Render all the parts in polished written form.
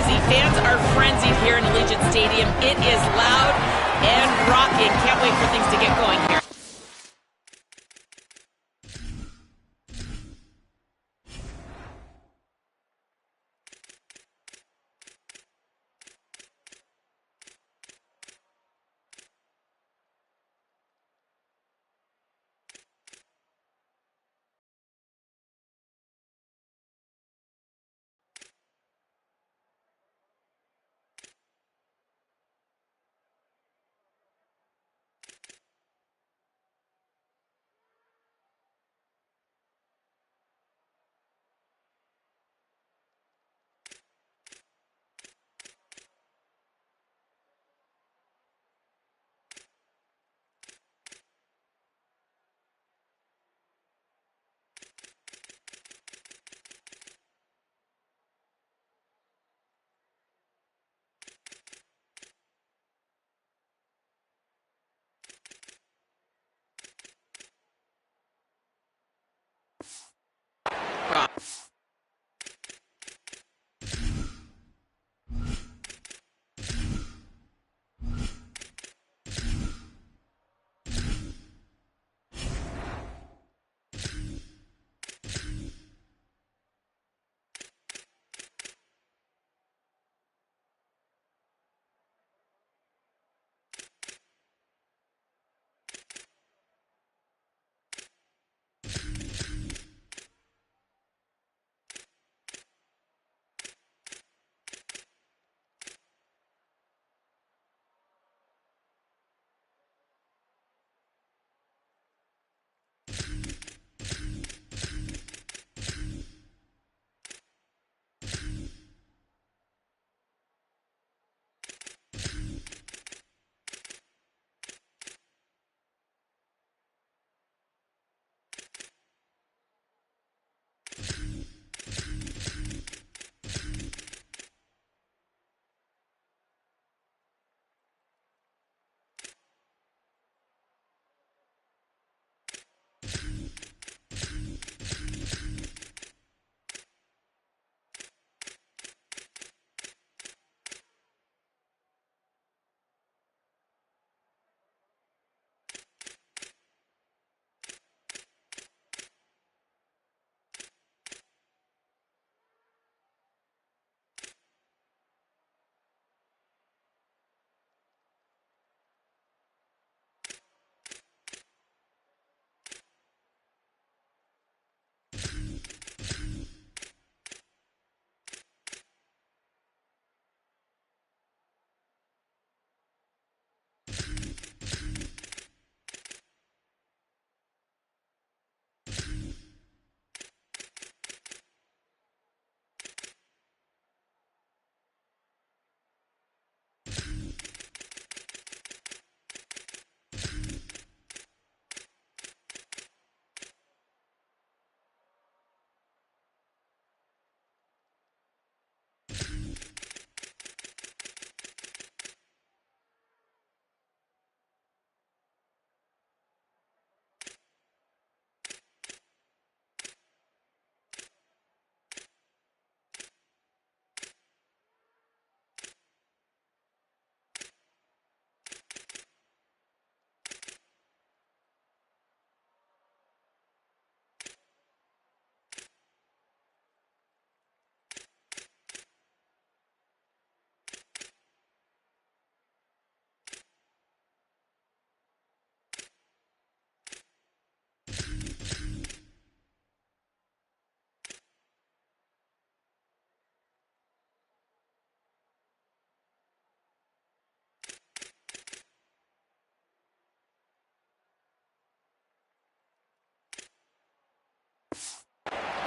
crazy. Fans are frenzied here in Allegiant Stadium. It is loud and rocking. Can't wait for things to get going here.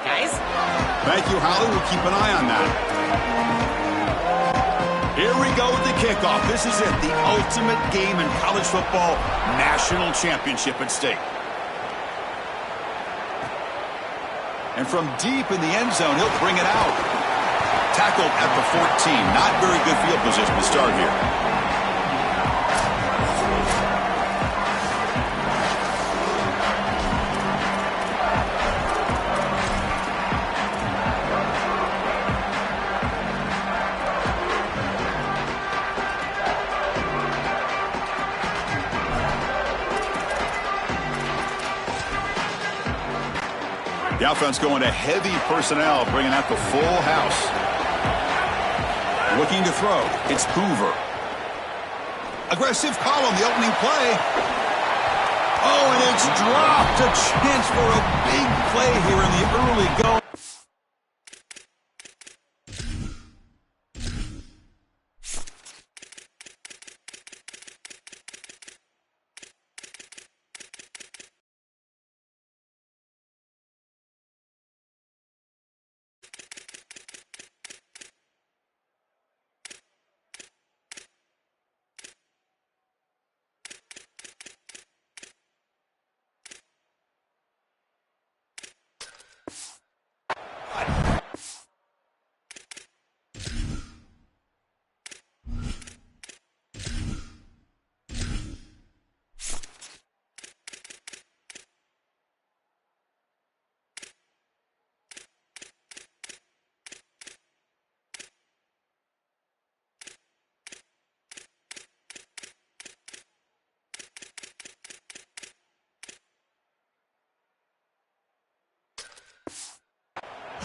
Guys? Thank you, Holly. We'll keep an eye on that. Here we go with the kickoff. This is it, the ultimate game in college football, national championship at stake. And from deep in the end zone, he'll bring it out. Tackled at the 14. Not very good field position to start here. The offense going to heavy personnel, bringing out the full house. Looking to throw. It's Hoover. Aggressive call on the opening play. Oh, and it's dropped. A chance for a big play here in the early go.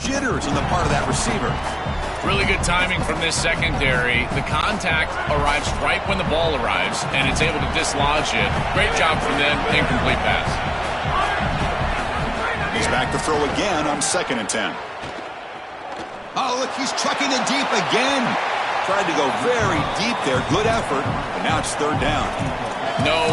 Jitters on the part of that receiver. Really good timing from this secondary. The contact arrives right when the ball arrives, and it's able to dislodge it. Great job from them. Incomplete pass. He's back to throw again on 2nd and 10. Oh, look, he's chucking it deep again. Tried to go very deep there. Good effort, but now it's 3rd down. No.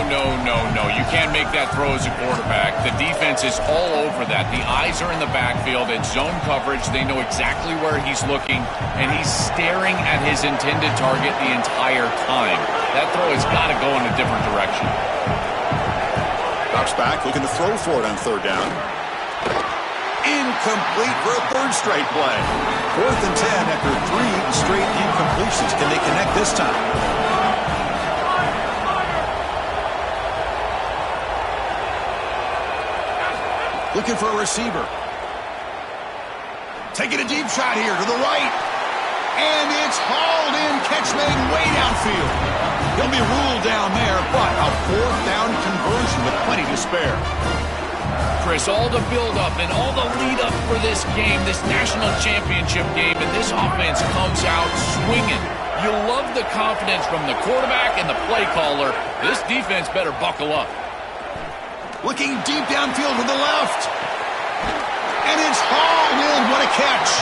You can't make that throw as a quarterback. The defense is all over that. The eyes are in the backfield. It's zone coverage. They know exactly where he's looking, and he's staring at his intended target the entire time. That throw has got to go in a different direction. Drops back, looking to throw for it on 3rd down. Incomplete for a 3rd straight play. 4th and 10 after 3 straight incompletions. Can they connect this time? Looking for a receiver. Taking a deep shot here to the right. And it's hauled in. Catch made way downfield. He'll be ruled down there, but a 4th down conversion with plenty to spare. Chris, all the build-up and all the lead-up for this game, this national championship game, and this offense comes out swinging. You love the confidence from the quarterback and the play caller. This defense better buckle up. Looking deep downfield to the left. And it's hauled in. What a catch.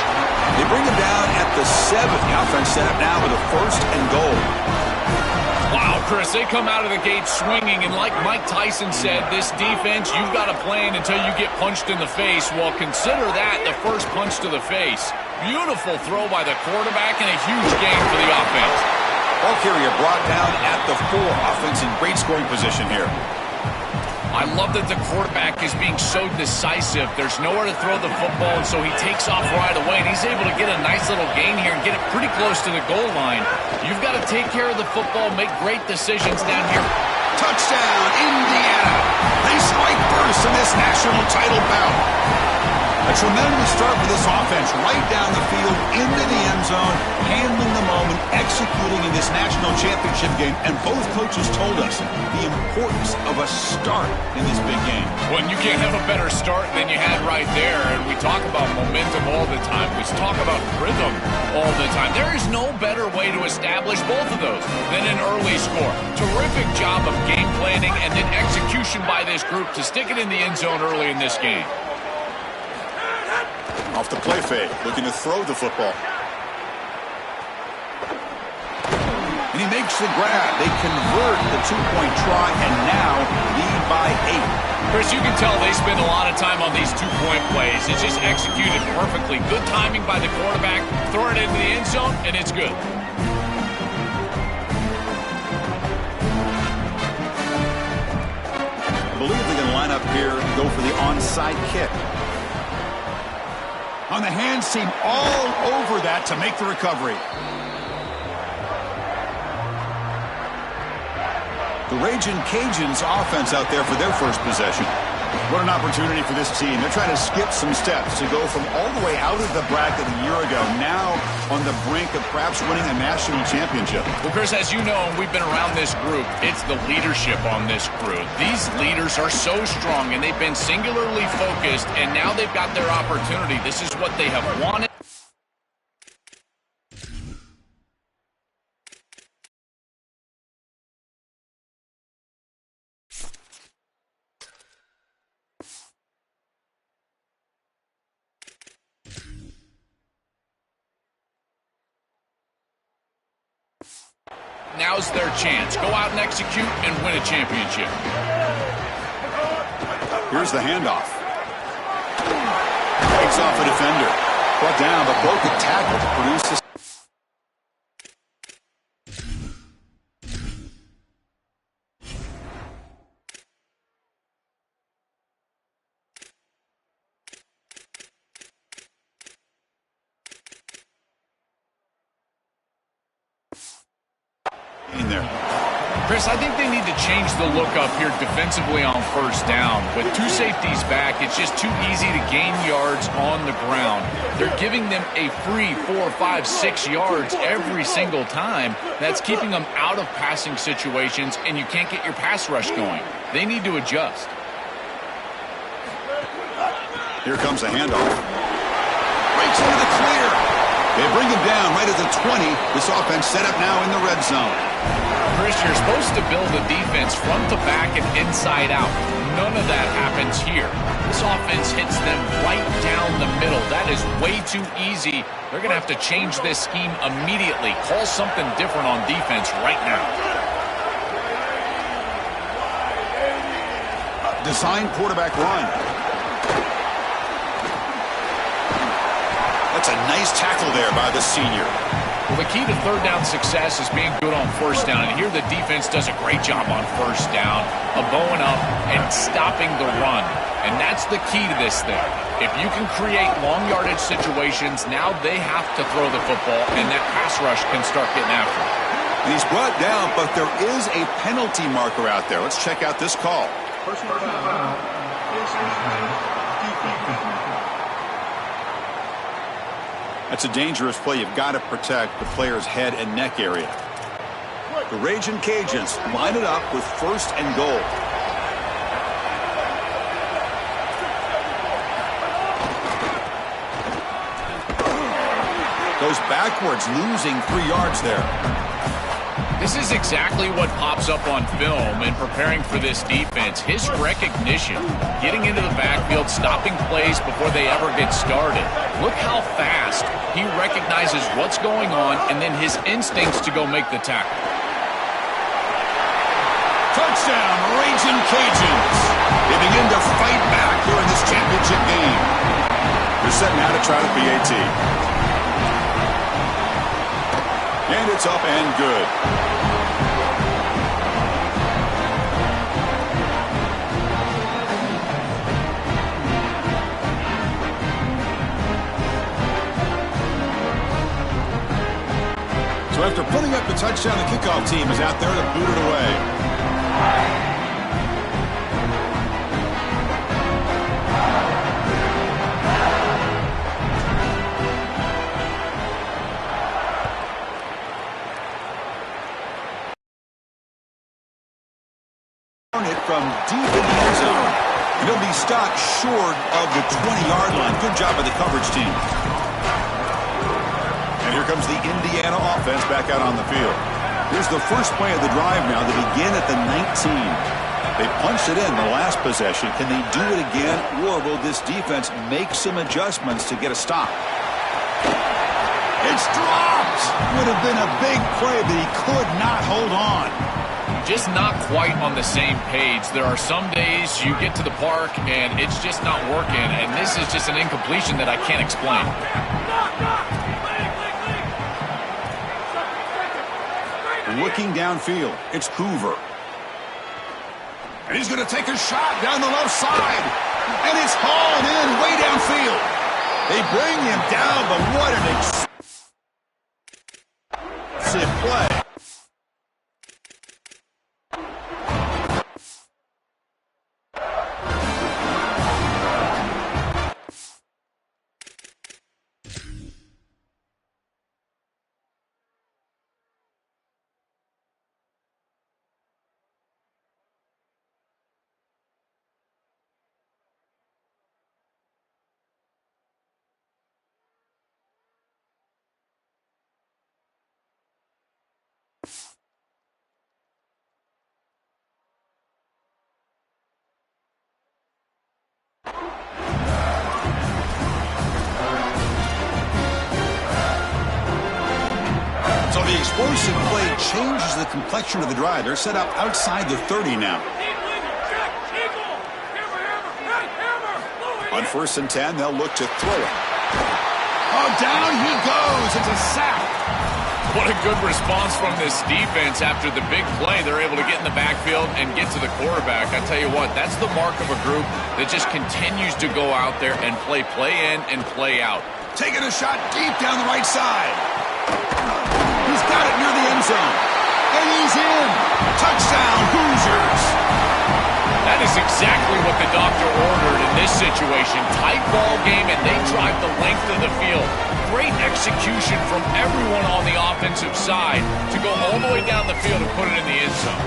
They bring him down at the 7. The offense set up now with a 1st and goal. Wow, Chris, they come out of the gate swinging, and like Mike Tyson said, this defense, you've got to plan until you get punched in the face. Well, consider that the first punch to the face. Beautiful throw by the quarterback and a huge gain for the offense. Ball carrier brought down at the 4. Offense in great scoring position here. I love that the quarterback is being so decisive. There's nowhere to throw the football, and so he takes off right away, and he's able to get a nice little gain here and get it pretty close to the goal line. You've got to take care of the football, make great decisions down here. Touchdown, Indiana. They strike first in this national title bout. A tremendous start for this offense, right down the field, into the end zone, handling the moment, executing in this national championship game. And both coaches told us the importance of a start in this big game. Well, you can't have a better start than you had right there. And we talk about momentum all the time. We talk about rhythm all the time. There is no better way to establish both of those than an early score. Terrific job of game planning and then execution by this group to stick it in the end zone early in this game. Off the play fake, looking to throw the football. And he makes the grab. They convert the 2-point try and now lead by 8. Chris, you can tell they spend a lot of time on these 2-point plays. It's just executed perfectly. Good timing by the quarterback. Throw it into the end zone, and it's good. I believe they're going to line up here and go for the onside kick. On the hands team, all over that to make the recovery. The Ragin' Cajuns offense out there for their first possession. What an opportunity for this team. They're trying to skip some steps to go from all the way out of the bracket a year ago, now on the brink of perhaps winning a national championship. Well, Chris, as you know, and we've been around this group, it's the leadership on this group. These leaders are so strong, and they've been singularly focused, and now they've got their opportunity. This is what they have wanted. Now's their chance. Go out and execute and win a championship. Here's the handoff. Breaks off a defender. Brought down, but broke the tackle to produce this. In there. Chris, I think they need to change the look up here defensively on first down. With two safeties back, it's just too easy to gain yards on the ground. They're giving them a free 4, 5, 6 yards every single time. That's keeping them out of passing situations, and you can't get your pass rush going. They need to adjust. Here comes a handoff. Breaks into the clear. They bring him down right at the 20. This offense set up now in the red zone. Chris, you're supposed to build a defense front to back and inside out. None of that happens here. This offense hits them right down the middle. That is way too easy. They're going to have to change this scheme immediately. Call something different on defense right now. Design quarterback run. That's a nice tackle there by the senior. Well, the key to third down success is being good on first down. And here the defense does a great job on first down of bowing up and stopping the run. And that's the key to this thing. If you can create long yardage situations, now they have to throw the football, and that pass rush can start getting after it. And he's brought down, but there is a penalty marker out there. Let's check out this call. Personal foul. That's a dangerous play. You've got to protect the player's head and neck area. The Raging Cajuns line it up with first and goal. Goes backwards, losing 3 yards there. This is exactly what pops up on film in preparing for this defense. His recognition, getting into the backfield, stopping plays before they ever get started. Look how fast he recognizes what's going on and then his instincts to go make the tackle. Touchdown, Raging Cajuns. They begin to fight back here in this championship game. They're setting out to try the PAT. And it's up and good. So after putting up the touchdown, the kickoff team is out there to boot it away. From deep in the end zone. And he'll be stopped short of the 20-yard line. Good job by the coverage team. And here comes the Indiana offense back out on the field. Here's the first play of the drive now. They begin at the 19. They punched it in the last possession. Can they do it again, or will this defense make some adjustments to get a stop? It's dropped! Would have been a big play, but he could not hold on. Just not quite on the same page. There are some days you get to the park and it's just not working, and this is just an incompletion that I can't explain. Looking downfield, it's Hoover. And he's going to take a shot down the left side. And it's hauled in way downfield. They bring him down, but what an explosive play. The explosive play changes the complexion of the drive. They're set up outside the 30 now. On 1st and 10, they'll look to throw it. Oh, down he goes. It's a sack. What a good response from this defense after the big play. They're able to get in the backfield and get to the quarterback. I tell you what, that's the mark of a group that just continues to go out there and play in and play out. Taking a shot deep down the right side. He's got it near the end zone. And he's in. Touchdown, Hoosiers. That is exactly what the doctor ordered in this situation. Tight ball game, and they drive the length of the field. Great execution from everyone on the offensive side to go all the way down the field and put it in the end zone.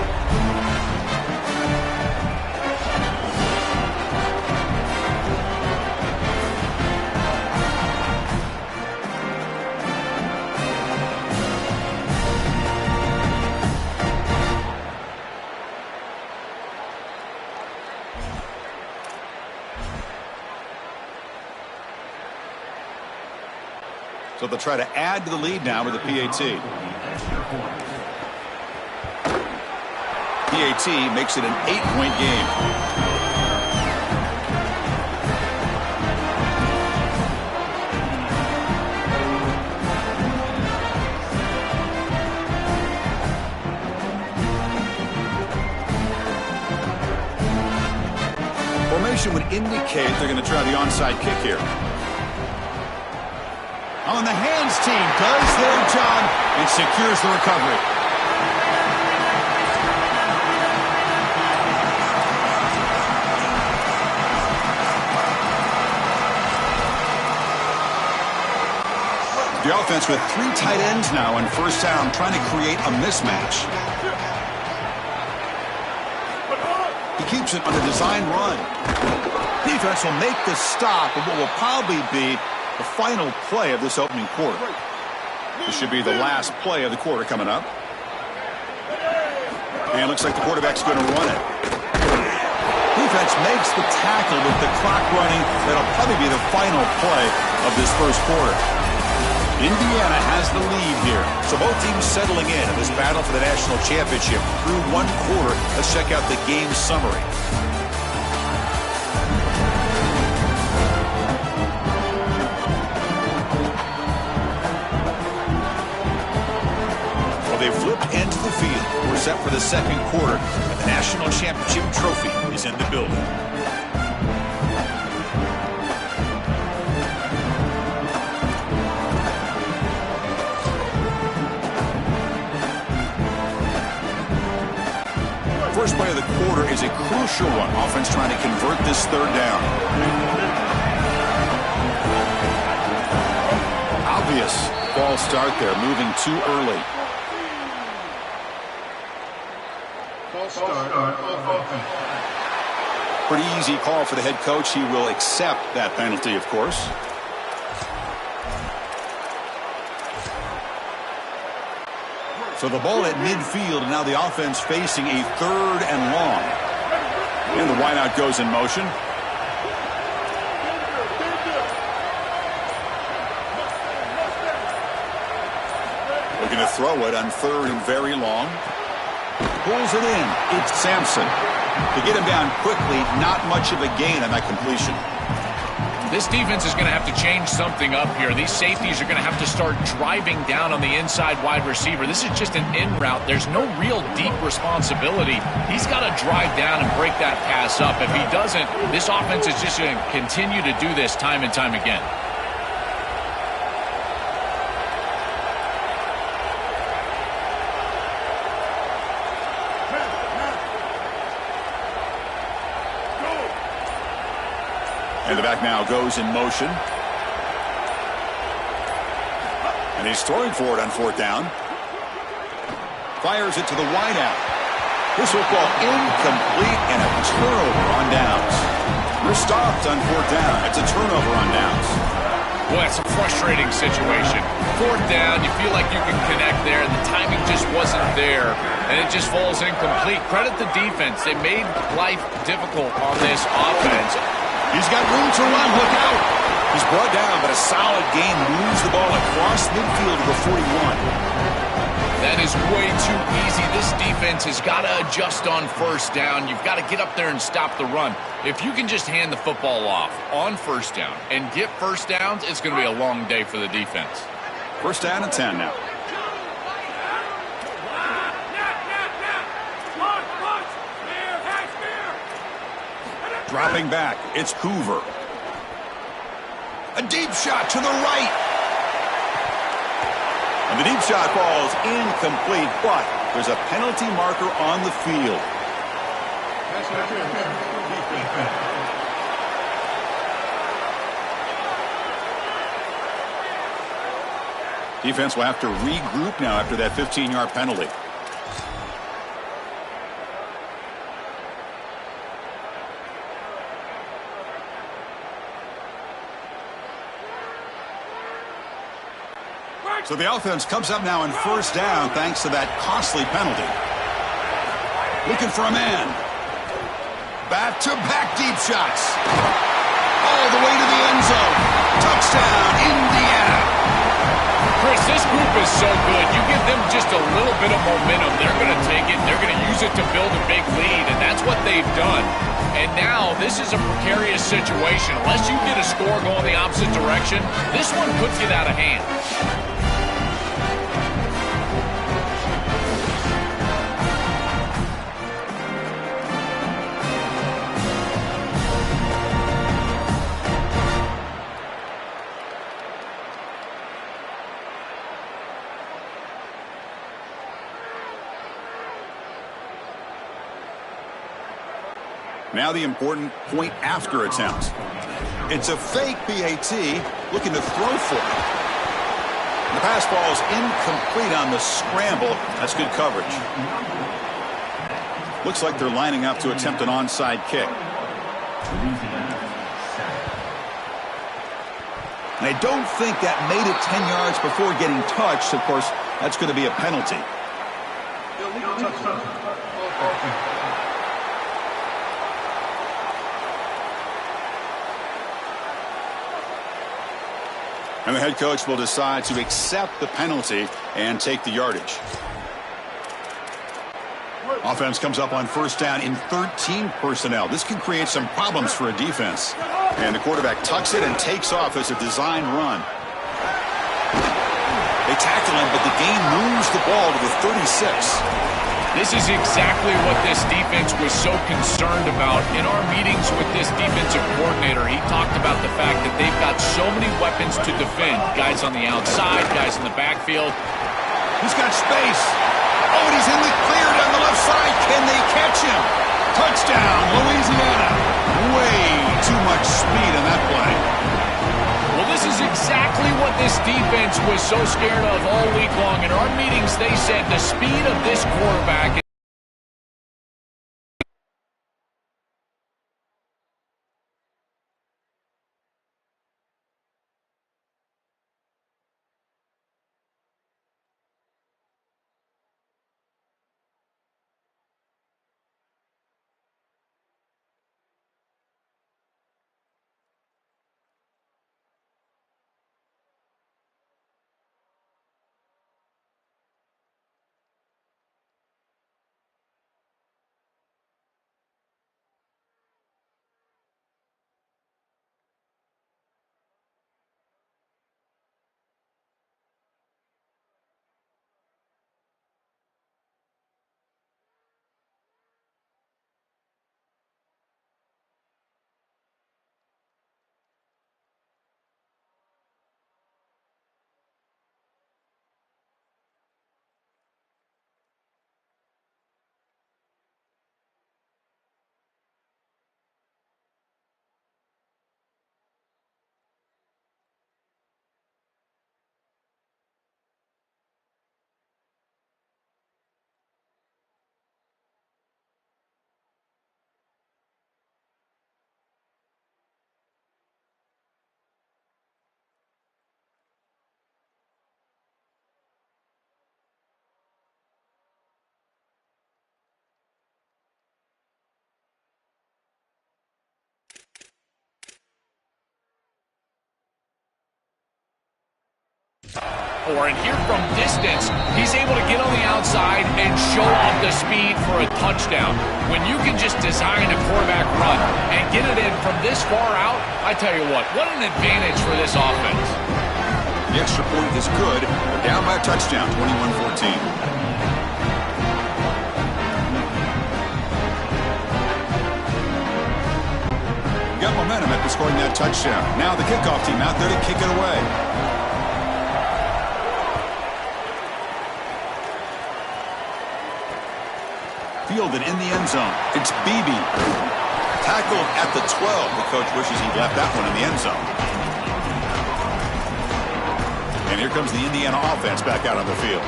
So they'll try to add to the lead now with the PAT. PAT makes it an 8-point game. Formation would indicate they're going to try the onside kick here. On the hands team does their job and secures the recovery. The offense with 3 tight ends now on 1st down, trying to create a mismatch. He keeps it on a design run. Defense will make the stop of what will probably be the final play of this opening quarter. This should be the last play of the quarter coming up. And it looks like the quarterback's going to run it. Defense makes the tackle with the clock running. That'll probably be the final play of this first quarter. Indiana has the lead here. So both teams settling in this battle for the national championship through 1 quarter. Let's check out the game summary. They flipped into the field. We're set for the second quarter, and the national championship trophy is in the building. First play of the quarter is a crucial one. Offense trying to convert this 3rd down. Obvious false start there, moving too early. Pretty easy call for the head coach. He will accept that penalty, of course. So the ball at midfield, and now the offense facing a 3rd and long. And the wideout goes in motion. Looking to throw it on 3rd and very long. Pulls it in. It's Sampson. To get him down quickly, not much of a gain on that completion. This defense is going to have to change something up here. These safeties are going to have to start driving down on the inside wide receiver. This is just an in route. There's no real deep responsibility. He's got to drive down and break that pass up. If he doesn't, this offense is just going to continue to do this time and time again. And the back now goes in motion. And he's throwing for it on 4th down. Fires it to the wideout. This football incomplete and a turnover on downs. We're stopped on 4th down. It's a turnover on downs. Boy, it's a frustrating situation. 4th down, you feel like you can connect there, and the timing just wasn't there, and it just falls incomplete. Credit the defense. They made life difficult on this offense. He's got room to run. Look out. He's brought down, but a solid gain moves the ball across midfield to the 41. is way too easy. This defense has got to adjust on first down. You've got to get up there and stop the run. If you can just hand the football off on first down and get first downs, it's going to be a long day for the defense. First down and 10 now. Dropping back, it's Hoover. A deep shot to the right. And the deep shot falls incomplete, but there's a penalty marker on the field. Defense will have to regroup now after that 15-yard penalty. So the offense comes up now in first down thanks to that costly penalty. Looking for a man. Back-to-back deep shots. All the way to the end zone. Touchdown, Indiana. Chris, this group is so good. You give them just a little bit of momentum, they're going to take it. They're going to use it to build a big lead, and that's what they've done. And now this is a precarious situation. Unless you get a score going the opposite direction, this one could get out of hand. Now the important point after attempt. It's a fake PAT looking to throw for it. The pass falls incomplete on the scramble. That's good coverage. Looks like they're lining up to attempt an onside kick. And I don't think that made it 10 yards before getting touched. Of course, that's going to be a penalty. And the head coach will decide to accept the penalty and take the yardage. Offense comes up on first down in 13 personnel. This can create some problems for a defense. And the quarterback tucks it and takes off as a design run. They tackle him, but the gain moves the ball to the 36. This is exactly what this defense was so concerned about. In our meetings with this defensive coordinator, he talked about the fact that they've got so many weapons to defend. Guys on the outside, guys in the backfield. He's got space. Oh, and he's in the clear down the left side. Can they catch him? Touchdown, Louisiana. Way too much speed on that play. Well, this is exactly what this defense was so scared of all week long. In our meetings, they said the speed of this quarterback. for. And here from distance, he's able to get on the outside and show off the speed for a touchdown. When you can just design a quarterback run and get it in from this far out, I tell you what an advantage for this offense. The extra point is good. They're down by a touchdown, 21-14. Got momentum after scoring that touchdown. Now the kickoff team out there to kick it away. Fielded in the end zone. It's Beebe. Tackled at the 12. The coach wishes he'd left that one in the end zone. And here comes the Indiana offense back out on the field.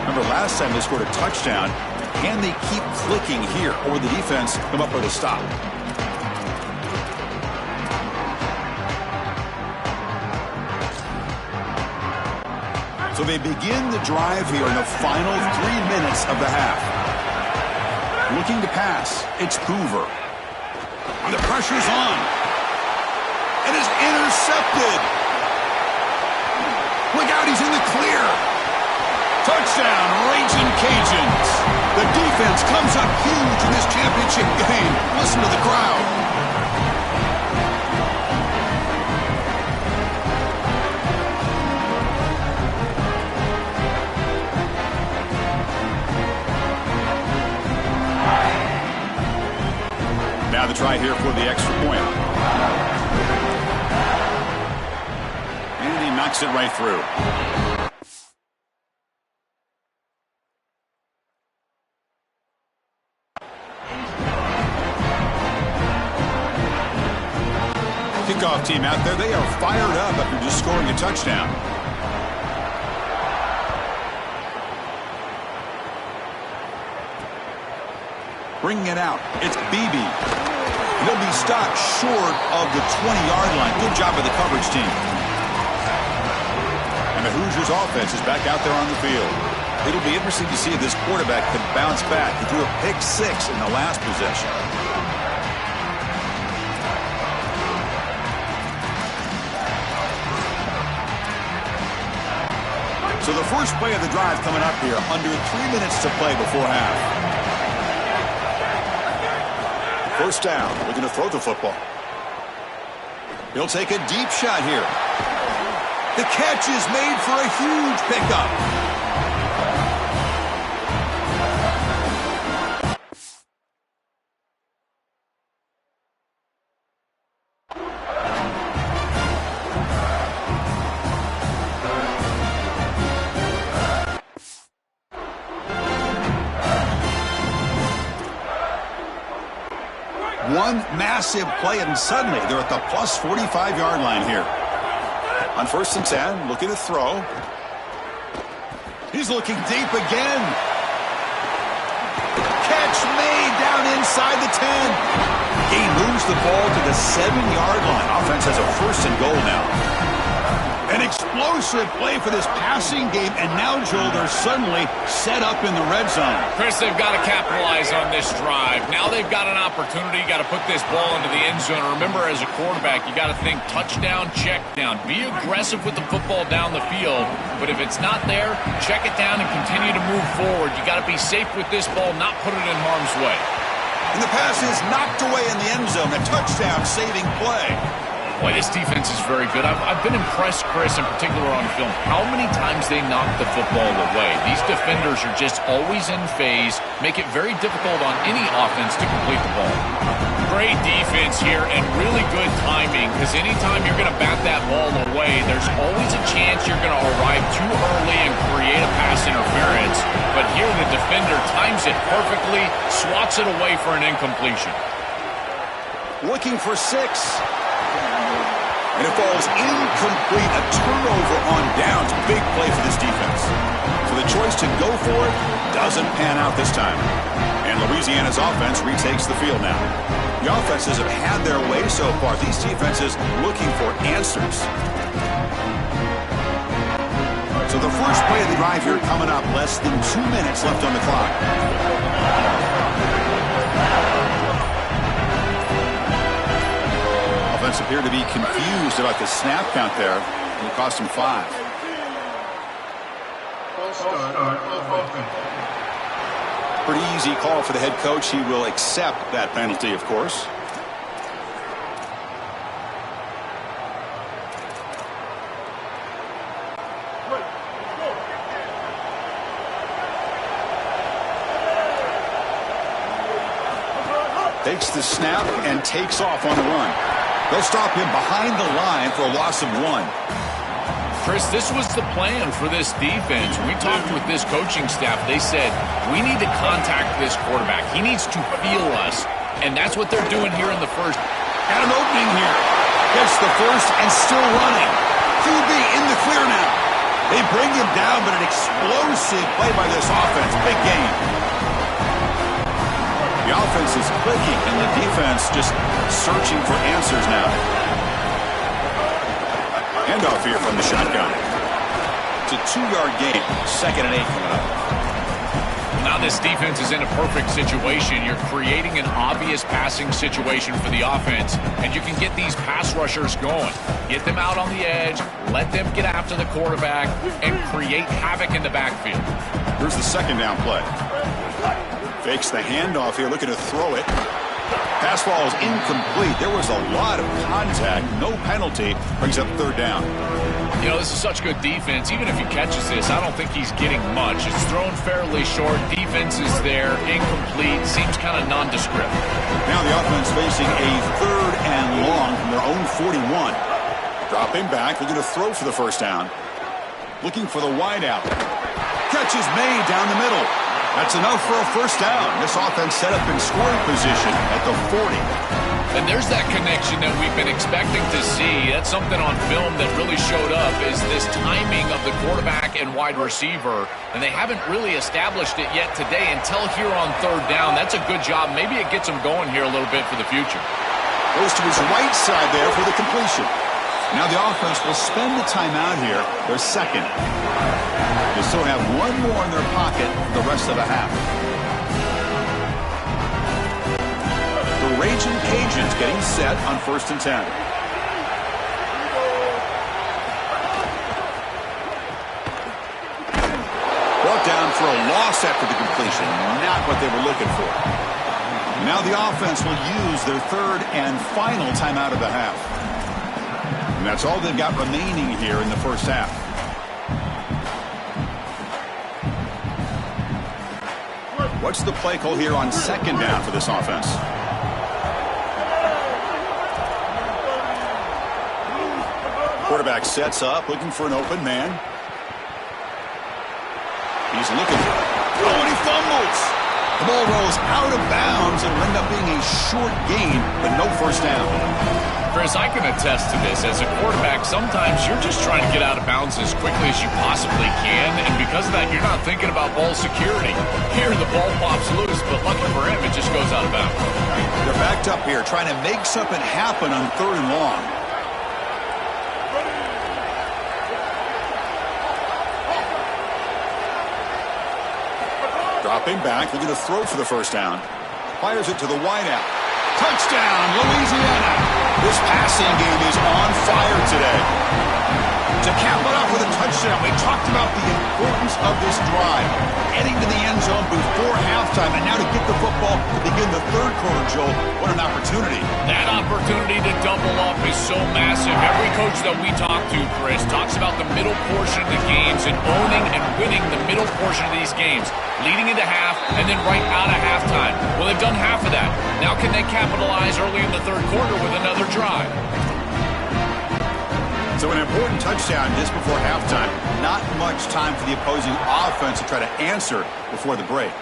Remember last time they scored a touchdown. Can they keep clicking here, or will the defense come up with a stop? So they begin the drive here in the final 3 minutes of the half. Looking to pass, it's Hoover. And the pressure's on. And is intercepted. Look out, he's in the clear. Touchdown, Raging Cajuns. The defense comes up huge in this championship game. Listen to the crowd. Now the try here for the extra point. And he knocks it right through. Kickoff team out there. They are fired up after just scoring a touchdown. Bringing it out. It's Beebe. He'll be stopped short of the 20-yard line. Good job by the coverage team. And the Hoosiers offense is back out there on the field. It'll be interesting to see if this quarterback can bounce back. He threw a pick-6 in the last possession. So the first play of the drive coming up here. Under 3 minutes to play before half. First down, looking to throw the football. He'll take a deep shot here. The catch is made for a huge pickup. One massive play, and suddenly they're at the plus 45-yard line here. On 1st and 10, looking to throw. He's looking deep again. Catch made down inside the 10. He moves the ball to the 7-yard line. Offense has a 1st and goal now. An explosive play for this passing game, and now, Joel, they're suddenly set up in the red zone. Chris, they've got to capitalize on this drive. Now they've got an opportunity. You got to put this ball into the end zone. Remember, as a quarterback, you got to think touchdown, check down. Be aggressive with the football down the field, but if it's not there, check it down and continue to move forward. You got to be safe with this ball, not put it in harm's way. And the pass is knocked away in the end zone. A touchdown-saving play. Boy, this defense is very good. I've been impressed, Chris, in particular on film, how many times they knock the football away. These defenders are just always in phase, make it very difficult on any offense to complete the ball. Great defense here and really good timing, because anytime you're going to bat that ball away, there's always a chance you're going to arrive too early and create a pass interference. But here the defender times it perfectly, swats it away for an incompletion. Looking for 6. And it falls incomplete. A turnover on downs. Big play for this defense. So the choice to go for it doesn't pan out this time. And Louisiana's offense retakes the field now. The offenses have had their way so far. These defenses looking for answers. So the first play of the drive here coming up. Less than 2 minutes left on the clock. Offense appeared to be confused about the snap count there, and it cost him 5. Pretty easy call for the head coach. He will accept that penalty, of course. Takes the snap and takes off on the run. They'll stop him behind the line for a loss of 1. Chris, this was the plan for this defense. We talked with this coaching staff. They said, we need to contact this quarterback. He needs to feel us. And that's what they're doing here in the first. Got an opening here. Gets the first and still running. QB in the clear now. They bring him down, but an explosive play by this offense. Big game. The offense is clicking, and the defense just searching for answers now. Handoff here from the shotgun. It's a 2-yard gain. 2nd and 8 coming up. Now this defense is in a perfect situation. You're creating an obvious passing situation for the offense, and you can get these pass rushers going. Get them out on the edge, let them get after the quarterback, and create havoc in the backfield. Here's the 2nd down play. Fakes the handoff here, looking to throw it. Pass ball is incomplete. There was a lot of contact. No penalty. Brings up 3rd down. You know, this is such good defense. Even if he catches this, I don't think he's getting much. It's thrown fairly short. Defense is there. Incomplete. Seems kind of nondescript. Now the offense facing a 3rd and long from their own 41. Dropping back. Looking to throw for the 1st down. Looking for the wide out. Catch is made down the middle. That's enough for a 1st down. This offense set up in scoring position at the 40. And there's that connection that we've been expecting to see. That's something on film that really showed up, is this timing of the quarterback and wide receiver. And they haven't really established it yet today until here on 3rd down. That's a good job. Maybe it gets them going here a little bit for the future. Goes to his right side there for the completion. Now the offense will spend the timeout here. Their 2nd. They still have 1 more in their pocket the rest of the half. The Raging Cajuns getting set on 1st and 10. Brought down for a loss after the completion. Not what they were looking for. Now the offense will use their 3rd and final timeout of the half. And that's all they've got remaining here in the first half. What's the play call here on 2nd down for this offense? Quarterback sets up, looking for an open man. He's looking. Oh, and he fumbles. The ball rolls out of bounds and will end up being a short gain, but no 1st down. Chris, I can attest to this. As a quarterback, sometimes you're just trying to get out of bounds as quickly as you possibly can, and because of that, you're not thinking about ball security. Here, the ball pops loose, but lucky for him, it just goes out of bounds. They're backed up here, trying to make something happen on 3rd and long. Dropping back, looking to throw for the 1st down. Fires it to the wideout. Touchdown, Louisiana. This passing game is on fire today. To cap it off with a touchdown, we talked about the importance of this drive. Heading to the end zone before halftime, and now to get the football to begin the 3rd quarter, Joel. What an opportunity. That opportunity to double up is so massive. Every coach that we talk to, Chris, talks about the middle portion of the games and owning and winning the middle portion of these games, leading into half and then right out of halftime. Well, they've done half of that. Now can they capitalize early in the 3rd quarter with another drive? So an important touchdown just before halftime. Not much time for the opposing offense to try to answer before the break.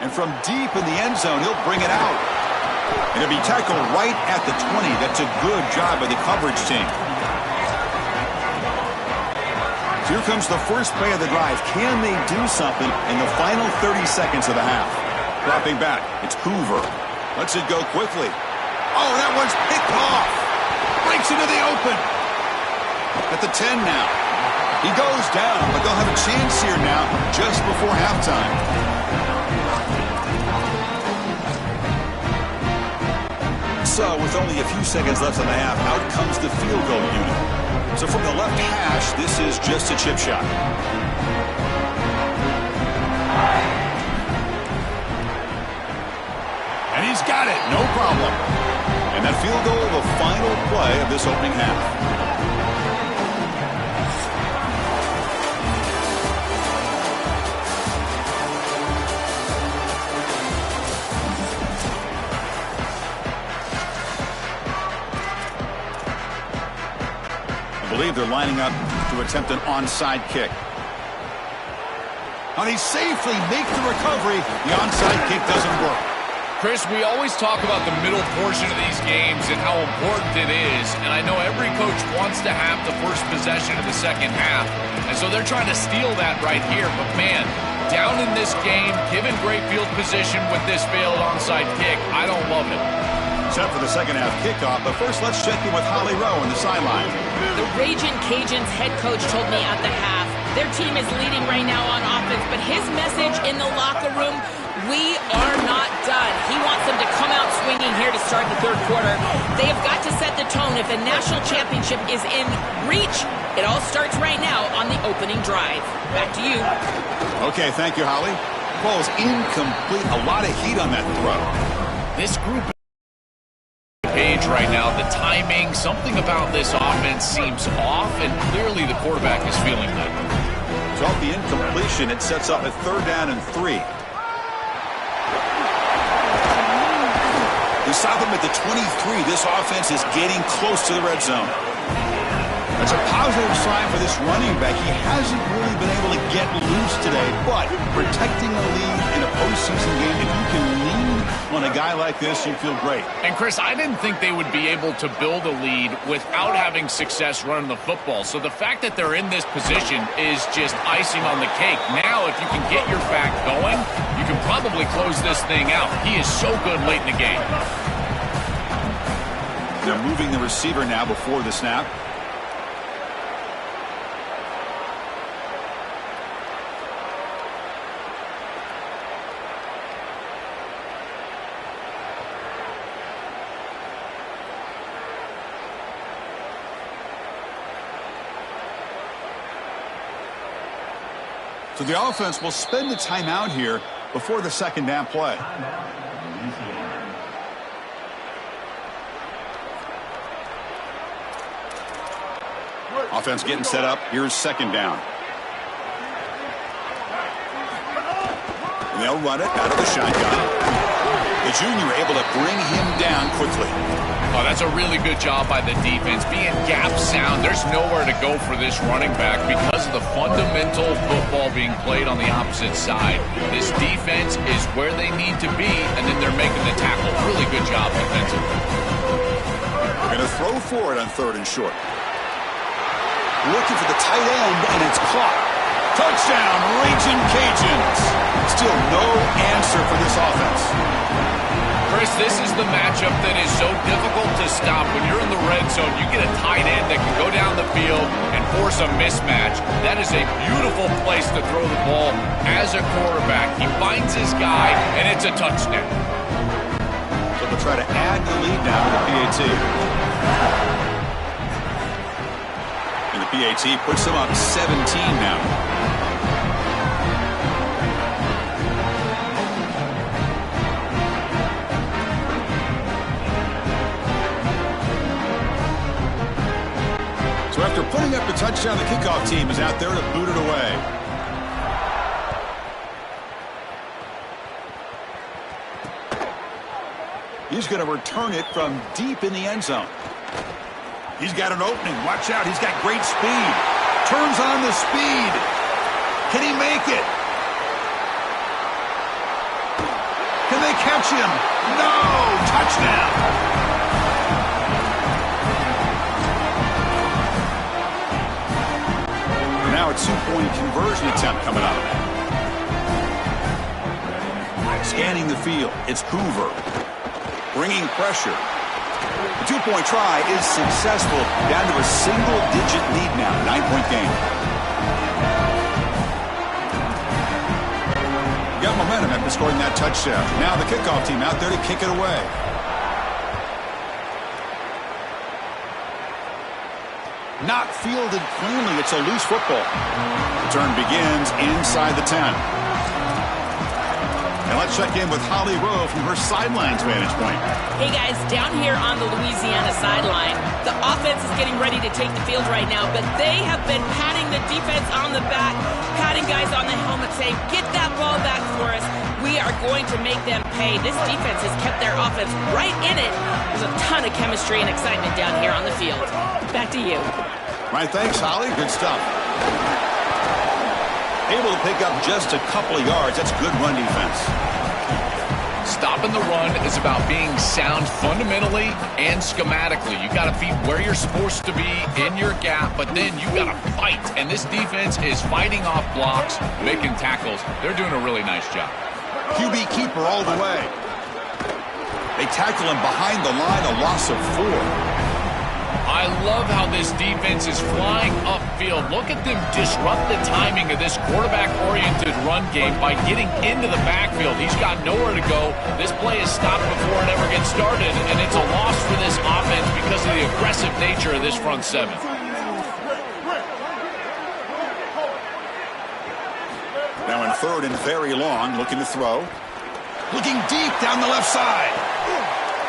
And from deep in the end zone, he'll bring it out. And it'll be tackled right at the 20. That's a good job by the coverage team. So here comes the first play of the drive. Can they do something in the final 30 seconds of the half? Dropping back, it's Hoover. Lets it go quickly. Oh, that one's picked off. Breaks into the open. At the 10 now. He goes down, but they'll have a chance here now just before halftime. So, with only a few seconds left in the half, out comes the field goal unit. So from the left hash, this is just a chip shot. And he's got it, no problem. And that field goal, the final play of this opening half. I believe they're lining up to attempt an onside kick. And he safely makes the recovery. The onside kick doesn't work. Chris, we always talk about the middle portion of these games and how important it is. And I know every coach wants to have the first possession of the second half. And so they're trying to steal that right here. But, man, down in this game, given great field position with this failed onside kick, I don't love it. Set for the second half kickoff, but first let's check in with Holly Rowe on the sideline. The Ragin' Cajuns head coach told me at the half their team is leading right now on offense, but his message in the locker room, we are not done. He wants them to come out swinging here to start the third quarter. They have got to set the tone. If the national championship is in reach, it all starts right now on the opening drive. Back to you. Okay, thank you, Holly. Ball is incomplete. A lot of heat on that throw. This group page right now, the timing, something about this offense seems off, and clearly the quarterback is feeling that. So off the incompletion, it sets up a 3rd down and 3. We saw them at the 23. This offense is getting close to the red zone. That's a positive sign for this running back. He hasn't really been able to get loose today, but protecting a lead in a postseason game, if you can lean on a guy like this, you feel great. And, Chris, I didn't think they would be able to build a lead without having success running the football. So the fact that they're in this position is just icing on the cake. Now, if you can get your back going, you can probably close this thing out. He is so good late in the game. They're moving the receiver now before the snap. So the offense will spend the timeout here before the second down play. Offense getting set up. Here's second down. And they'll run it out of the shotgun. The junior able to bring him down quickly. Oh, that's a really good job by the defense. Being gap sound, there's nowhere to go for this running back because of the fundamental football being played on the opposite side. This defense is where they need to be, and then they're making the tackle. Really good job defensively. They're going to throw for it on 3rd and short. Looking for the tight end, and it's caught. Touchdown, Ragin' Cajuns. Still no answer for this offense. Chris, this is the matchup that is so difficult to stop. When you're in the red zone, you get a tight end that can go down the field and force a mismatch. That is a beautiful place to throw the ball as a quarterback. He finds his guy, and it's a touchdown. So they'll try to add the lead now to the PAT. And the PAT puts them up 17 now. So after putting up the touchdown, the kickoff team is out there to boot it away. He's going to return it from deep in the end zone. He's got an opening. Watch out. He's got great speed. Turns on the speed. Can he make it? Can they catch him? No! Touchdown! Now a 2-point conversion attempt coming up. Scanning the field. It's Hoover. Bringing pressure. The 2-point try is successful. Down to a single-digit lead now. 9-point game. Got momentum after scoring that touchdown. Now the kickoff team out there to kick it away. Not fielded cleanly. It's a loose football. Return begins inside the 10. And let's check in with Holly Rowe from her sidelines vantage point. Hey guys, down here on the Louisiana sideline, the offense is getting ready to take the field right now, but they have been patting the defense on the back, patting guys on the helmet saying, get that ball back for us. We are going to make them pay. This defense has kept their offense right in it. There's a ton of chemistry and excitement down here on the field. Back to you. Right, thanks, Holly. Good stuff. Able to pick up just a couple of yards. That's good run defense. Stopping the run is about being sound fundamentally and schematically. You got to be where you're supposed to be in your gap, but then you got to fight. And this defense is fighting off blocks, making tackles. They're doing a really nice job. QB keeper all the way. They tackle him behind the line, a loss of 4. I love how this defense is flying upfield. Look at them disrupt the timing of this quarterback-oriented run game by getting into the backfield. He's got nowhere to go. This play is stopped before it ever gets started, and it's a loss for this offense because of the aggressive nature of this front seven. Now in third and very long, looking to throw. Looking deep down the left side.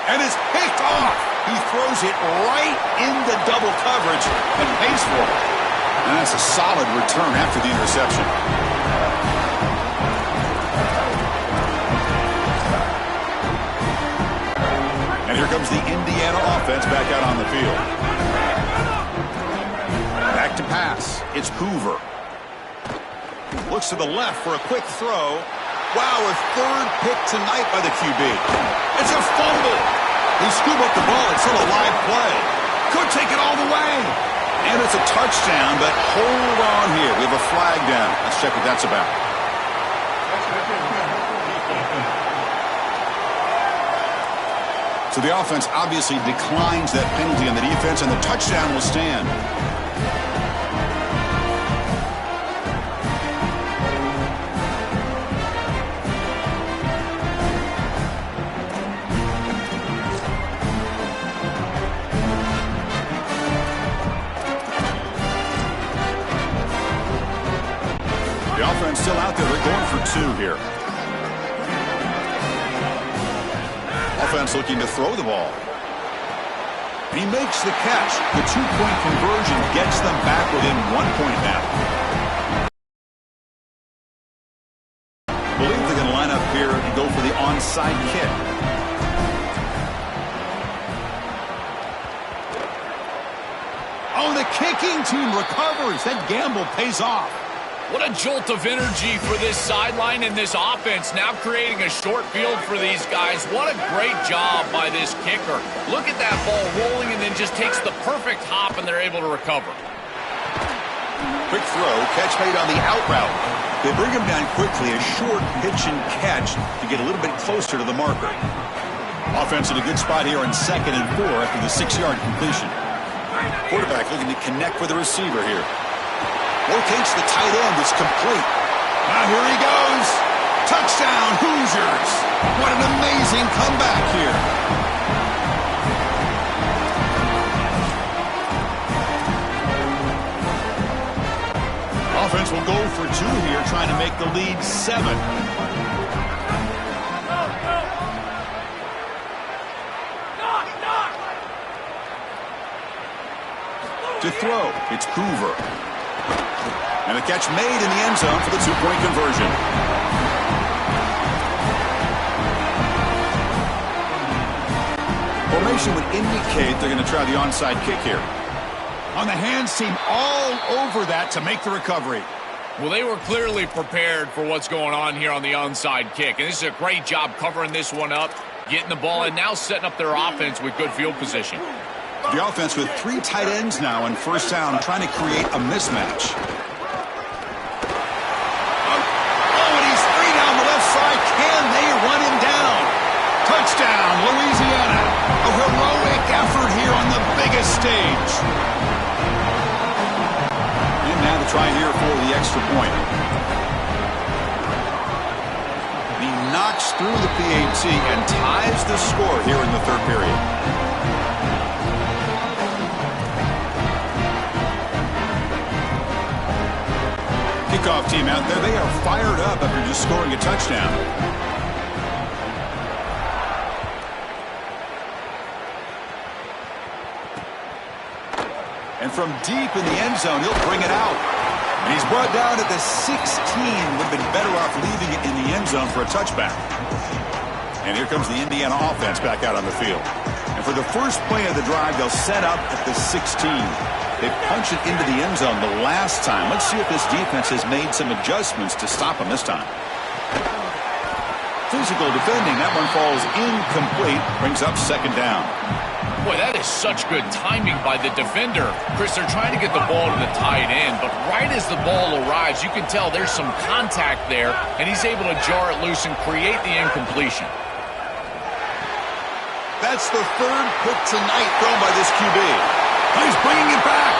And it's picked off. He throws it right into double coverage and pays for it. And that's a solid return after the interception. And here comes the Indiana offense back out on the field. Back to pass. It's Hoover. Looks to the left for a quick throw. Wow, a third pick tonight by the QB. It's a fumble. He scooped up the ball. It's still a live play. Could take it all the way. And it's a touchdown, but hold on here. We have a flag down. Let's check what that's about. So the offense obviously declines that penalty on the defense, and the touchdown will stand. Still out there. They're going for 2 here. Offense looking to throw the ball. He makes the catch. The 2-point conversion gets them back within 1 point now. I believe they're going to line up here and go for the onside kick. Oh, the kicking team recovers. That gamble pays off. What a jolt of energy for this sideline and this offense, now creating a short field for these guys. What a great job by this kicker. Look at that ball rolling and then just takes the perfect hop, and they're able to recover. Quick throw, catch made on the out route. They bring him down quickly, a short pitch and catch to get a little bit closer to the marker. Offense in a good spot here on 2nd and 4 after the 6-yard completion. Quarterback looking to connect with the receiver here. Rotates the tight end. It's complete. Now here he goes. Touchdown, Hoosiers. What an amazing comeback here. Offense will go for 2 here, trying to make the lead 7. To throw, it's Hoover. And a catch made in the end zone for the 2-point conversion. Formation would indicate they're going to try the onside kick here. On the hands team all over that to make the recovery. Well, they were clearly prepared for what's going on here on the onside kick. And this is a great job covering this one up, getting the ball, and now setting up their offense with good field position. The offense with 3 tight ends now on first down, trying to create a mismatch. Can they run him down? Touchdown, Louisiana. A heroic effort here on the biggest stage. And now to try here for the extra point. He knocks through the PAT and ties the score here in the 3rd period. kickoff team out there, they are fired up after just scoring a touchdown. And from deep in the end zone, he'll bring it out. And he's brought down at the 16. Would have been better off leaving it in the end zone for a touchback. And here comes the Indiana offense back out on the field. And for the first play of the drive, they'll set up at the 16. They punched it into the end zone the last time. Let's see if this defense has made some adjustments to stop them this time. Physical defending. That one falls incomplete. Brings up second down. Boy, that is such good timing by the defender. Chris, they're trying to get the ball to the tight end, but right as the ball arrives, you can tell there's some contact there, and he's able to jar it loose and create the incompletion. That's the third pick tonight thrown by this QB. He's bringing it back.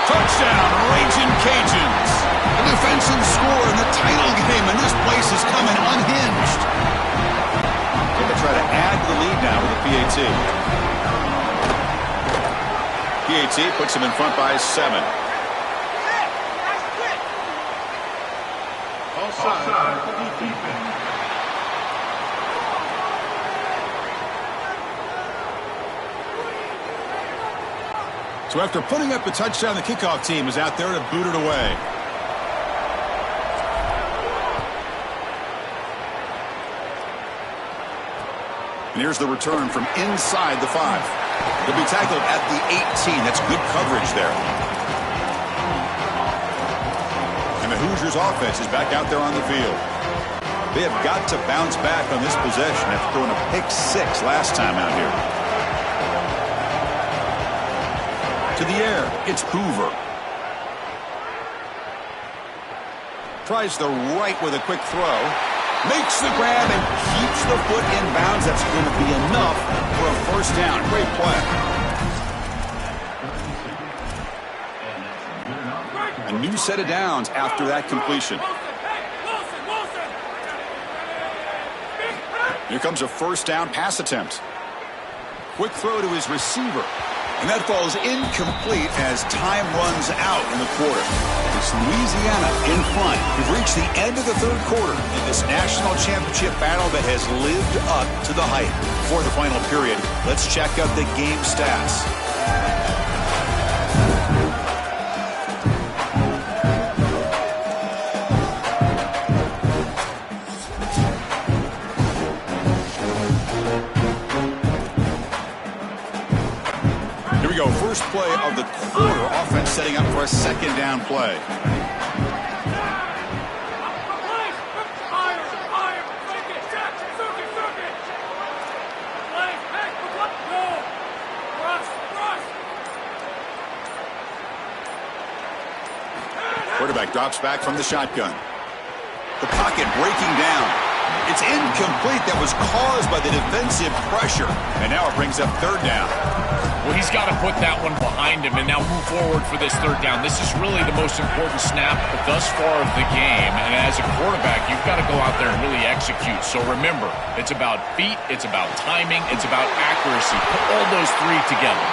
Touchdown, Raging Cajuns. A defensive score in the title game, and this place is coming unhinged. Going to try to add to the lead now with a PAT. PAT puts him in front by 7. Offside. So after putting up the touchdown, the kickoff team is out there to boot it away. And here's the return from inside the 5. He'll be tackled at the 18. That's good coverage there. And the Hoosiers offense is back out there on the field. They have got to bounce back on this possession after throwing a pick 6 last time out here. To the air, it's Hoover. Tries the right with a quick throw. Makes the grab and keeps the foot in bounds. That's going to be enough for a first down. Great play. A new set of downs after that completion. Here comes a first down pass attempt. Quick throw to his receiver. And that falls incomplete as time runs out in the quarter. It's Louisiana in front. We've reached the end of the third quarter in this national championship battle that has lived up to the hype. For the final period, let's check out the game stats. First play of the quarter, offense setting up for a second down play. Quarterback drops back from the shotgun. The pocket breaking down. It's incomplete. That was caused by the defensive pressure. And now it brings up third down. Well, he's got to put that one behind him and now move forward for this third down. This is really the most important snap thus far of the game. And as a quarterback, you've got to go out there and really execute. So remember, it's about feet, it's about timing, it's about accuracy. Put all those three together.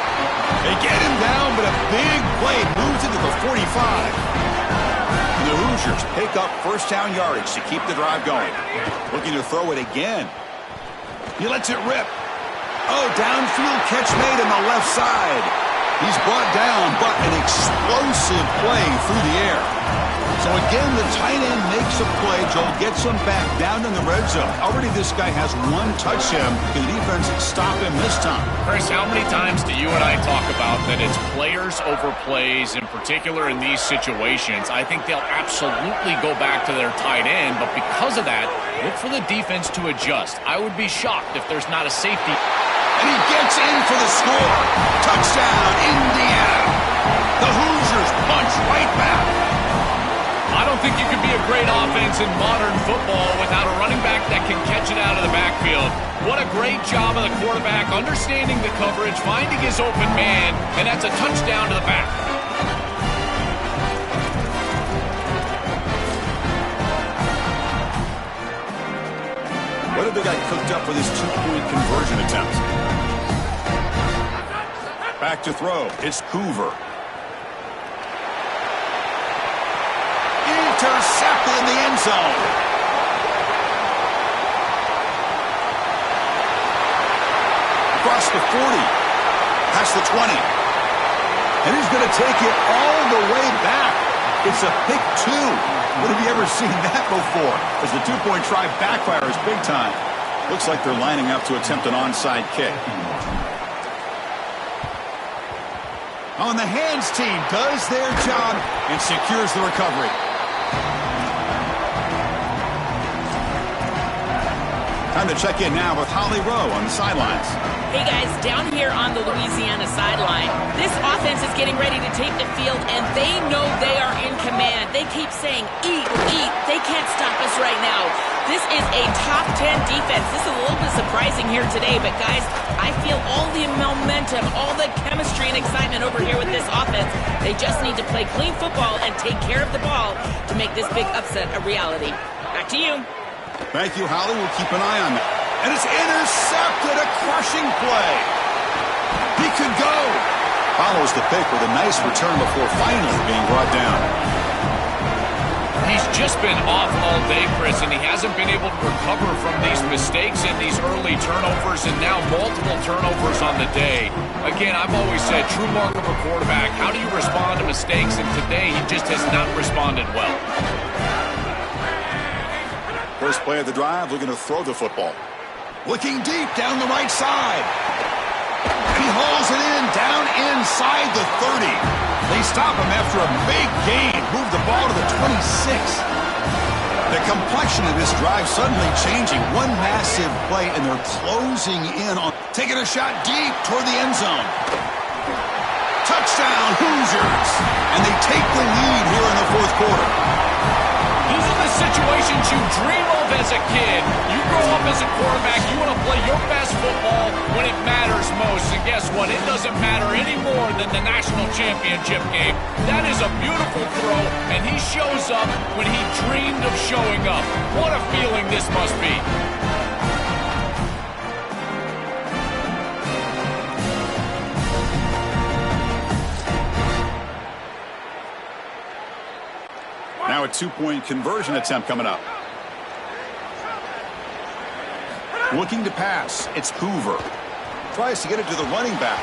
They get him down, but a big play moves into the 45. And the Hoosiers pick up first down yardage to keep the drive going. Looking to throw it again. He lets it rip. Oh, downfield catch made on the left side. He's brought down, but an explosive play through the air. So again, the tight end makes a play. Joel gets him back down in the red zone. Already this guy has one touch him. Can the defense stop him this time? Chris, how many times do you and I talk about that it's players over plays, in particular in these situations? I think they'll absolutely go back to their tight end, but because of that, look for the defense to adjust. I would be shocked if there's not a safety. And he gets in for the score. Touchdown, Indiana. The Hoosiers punch right back. I don't think you can be a great offense in modern football without a running back that can catch it out of the backfield. What a great job of the quarterback understanding the coverage, finding his open man, and that's a touchdown to the back. What have they got cooked up for this two-point conversion attempt? Back to throw. It's Hoover. Intercepted. intercepted in the end zone. Across the 40, past the 20. And he's going to take it all the way back. It's a pick 2. When have you ever seen that before? As the two-point try backfires big time. Looks like they're lining up to attempt an onside kick. Oh, and the hands team does their job and secures the recovery. Time to check in now with Holly Rowe on the sidelines. Hey guys, down here on the Louisiana sideline, this offense is getting ready to take the field, and they know they are in command. They keep saying, eat, eat. They can't stop us right now. This is a top 10 defense. This is a little bit surprising here today, but guys, I feel all the momentum, all the chemistry and excitement over here with this offense. They just need to play clean football and take care of the ball to make this big upset a reality. Back to you. Thank you, Holly. We'll keep an eye on that. And it's intercepted, a crushing play. He could go. Follows the pick with a nice return before finally being brought down. He's just been off all day, Chris, and he hasn't been able to recover from these mistakes and these early turnovers, and now multiple turnovers on the day. Again, I've always said, true mark of a quarterback, how do you respond to mistakes? And today, he just has not responded well. First play of the drive, looking to throw the football. Looking deep down the right side. He hauls it in down inside the 30. They stop him after a big gain. Move the ball to the 26. The complexion of this drive suddenly changing. One massive play, and they're closing in on taking a shot deep toward the end zone. Touchdown, Hoosiers. And they take the lead here in the fourth quarter. These are the situations you dream of as a kid. You grow up as a quarterback, you want to play your best football when it matters most. And guess what? It doesn't matter any more than the national championship game. That is a beautiful throw, and he shows up when he dreamed of showing up. What a feeling this must be. Now a two-point conversion attempt coming up. Looking to pass. It's Hoover. Tries to get it to the running back.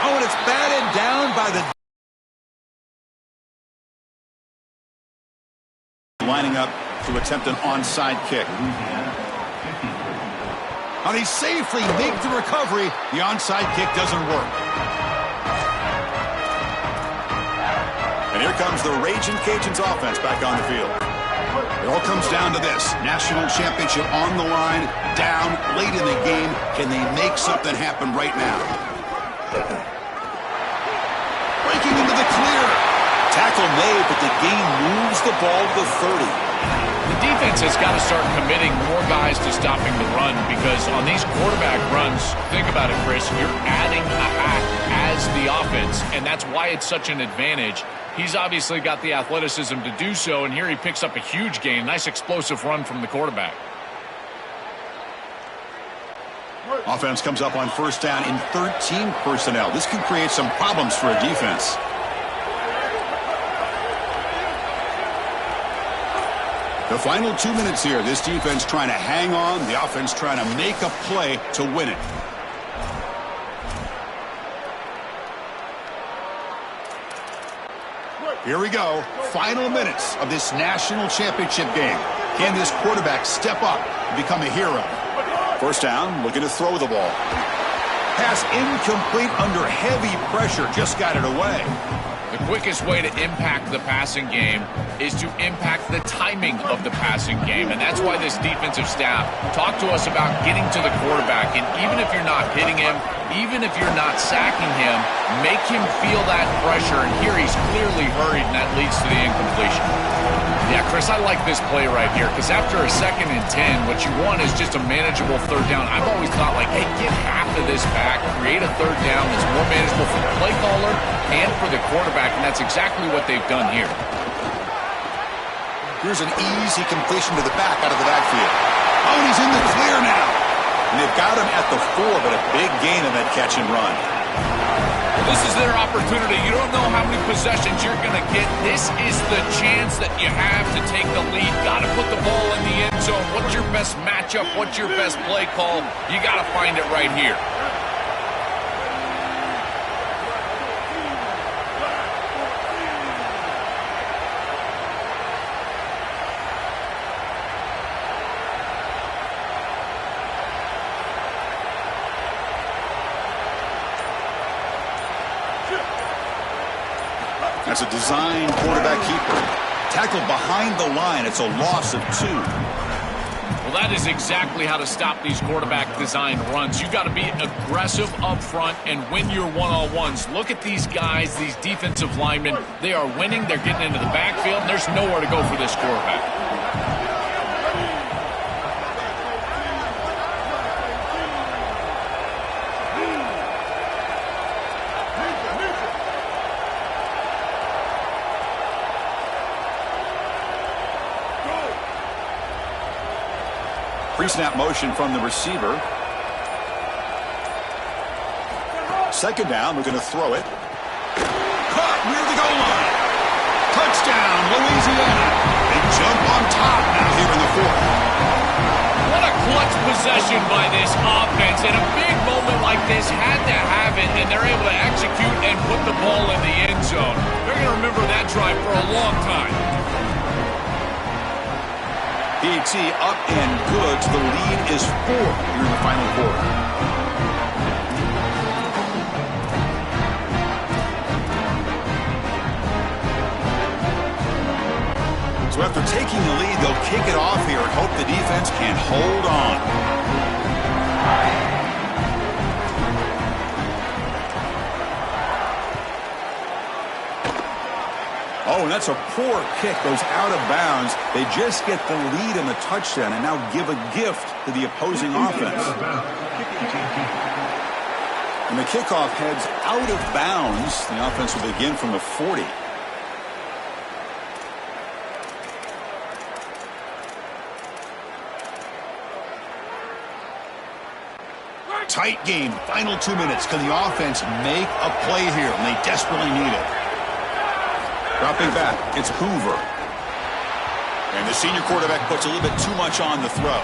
Oh, and it's batted down by the... Lining up to attempt an onside kick. And he safely make the recovery. The onside kick doesn't work. And here comes the Raging Cajuns offense back on the field. It all comes down to this. National championship on the line, down late in the game. Can they make something happen right now? Breaking into the clear. Tackle made, but the game moves the ball to the 30. The defense has got to start committing more guys to stopping the run, because on these quarterback runs, think about it, Chris, you're adding a hack as the offense, and that's why it's such an advantage. He's obviously got the athleticism to do so, and here he picks up a huge gain. Nice explosive run from the quarterback. Offense comes up on first down in 13 personnel. This could create some problems for a defense. The final 2 minutes here. This defense trying to hang on. The offense trying to make a play to win it. Here we go. Final minutes of this national championship game. Can this quarterback step up and become a hero? First down, looking to throw the ball. Pass incomplete under heavy pressure. Just got it away. The quickest way to impact the passing game is to impact the timing of the passing game. And that's why this defensive staff talked to us about getting to the quarterback. And even if you're not hitting him, even if you're not sacking him, make him feel that pressure. And here he's clearly hurried, and that leads to the incompletion. Yeah, Chris, I like this play right here, because after a 2nd and 10, what you want is just a manageable third down. I've always thought, like, hey, get half of this back, create a third down that's more manageable for the play caller and for the quarterback, and that's exactly what they've done here. Here's an easy completion to the back out of the backfield. Oh, and he's in the clear now. And they've got him at the 4, but a big gain in that catch and run. This is their opportunity. You don't know how many possessions you're going to get. This is the chance that you have to take the lead. Got to put the ball in the end zone. What's your best matchup? What's your best play call? You got to find it right here. That's a design quarterback keeper. Tackled behind the line. It's a loss of 2. Well, that is exactly how to stop these quarterback design runs. You got to be aggressive up front and win your one-on-ones. Look at these guys, these defensive linemen. They are winning. They're getting into the backfield. And there's nowhere to go for this quarterback. Pre-snap motion from the receiver. Second down, we're going to throw it. Caught near the goal line. Touchdown, Louisiana. They jump on top now here in the 4th. What a clutch possession by this offense. In a big moment like this, had to have it, and they're able to execute and put the ball in the end zone. They're going to remember that drive for a long time. PAT up and good. The lead is 4 here in the final quarter. So after taking the lead, they'll kick it off here and hope the defense can hold on. Oh, and that's a poor kick. Goes out of bounds. They just get the lead in the touchdown and now give a gift to the opposing offense. And the kickoff heads out of bounds. The offense will begin from the 40. Tight game. Final 2 minutes. Can the offense make a play here? And they desperately need it. Dropping back, it's Hoover. And the senior quarterback puts a little bit too much on the throw.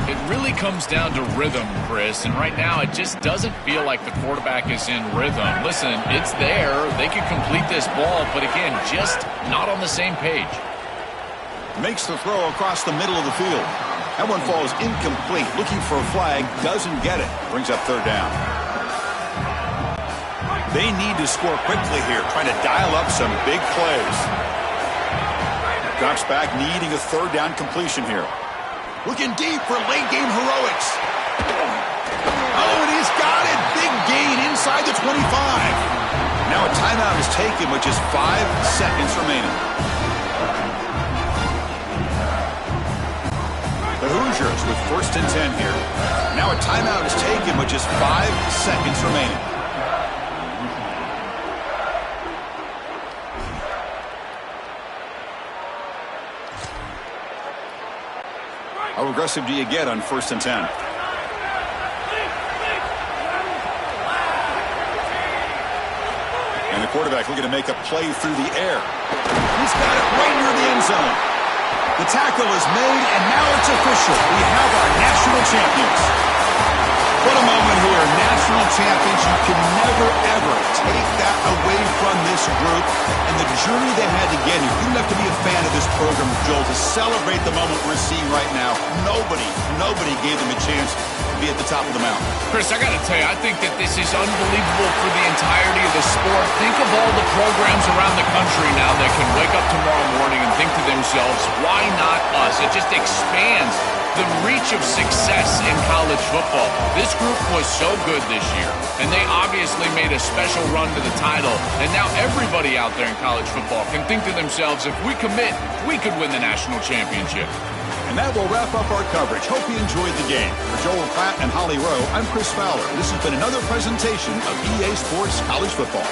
It really comes down to rhythm, Chris, and right now it just doesn't feel like the quarterback is in rhythm. Listen, it's there. They can complete this ball, but again, just not on the same page. Makes the throw across the middle of the field. That one falls incomplete. Looking for a flag, doesn't get it. Brings up 3rd down. They need to score quickly here, trying to dial up some big plays. Drops back, needing a 3rd down completion here. Looking deep for late-game heroics. Oh, and he's got it. Big gain inside the 25. Now a timeout is taken with just 5 seconds remaining. The Hoosiers with 1st and 10 here. Now a timeout is taken with just 5 seconds remaining. How aggressive do you get on 1st and 10? And the quarterback looking to make a play through the air. He's got it right near the end zone. The tackle is made, and now it's official. We have our national champions. What a moment here. National champions. You can never, ever take that away from this group and the journey they had to get here. You don't have to be a fan of this program, Joel, to celebrate the moment we're seeing right now. Nobody gave them a chance to be at the top of the mountain. Chris, I got to tell you, I think that this is unbelievable for the entirety of the sport. Think of all the programs around the country now that can wake up tomorrow morning and think to themselves, why not us? It just expands the reach of success in college football. This group was so good this year, and they obviously made a special run to the title, and now everybody out there in college football can think to themselves, if we commit, we could win the national championship. And that will wrap up our coverage. Hope you enjoyed the game. For Joel Platt and Holly Rowe, I'm Chris Fowler. This has been another presentation of EA Sports College Football.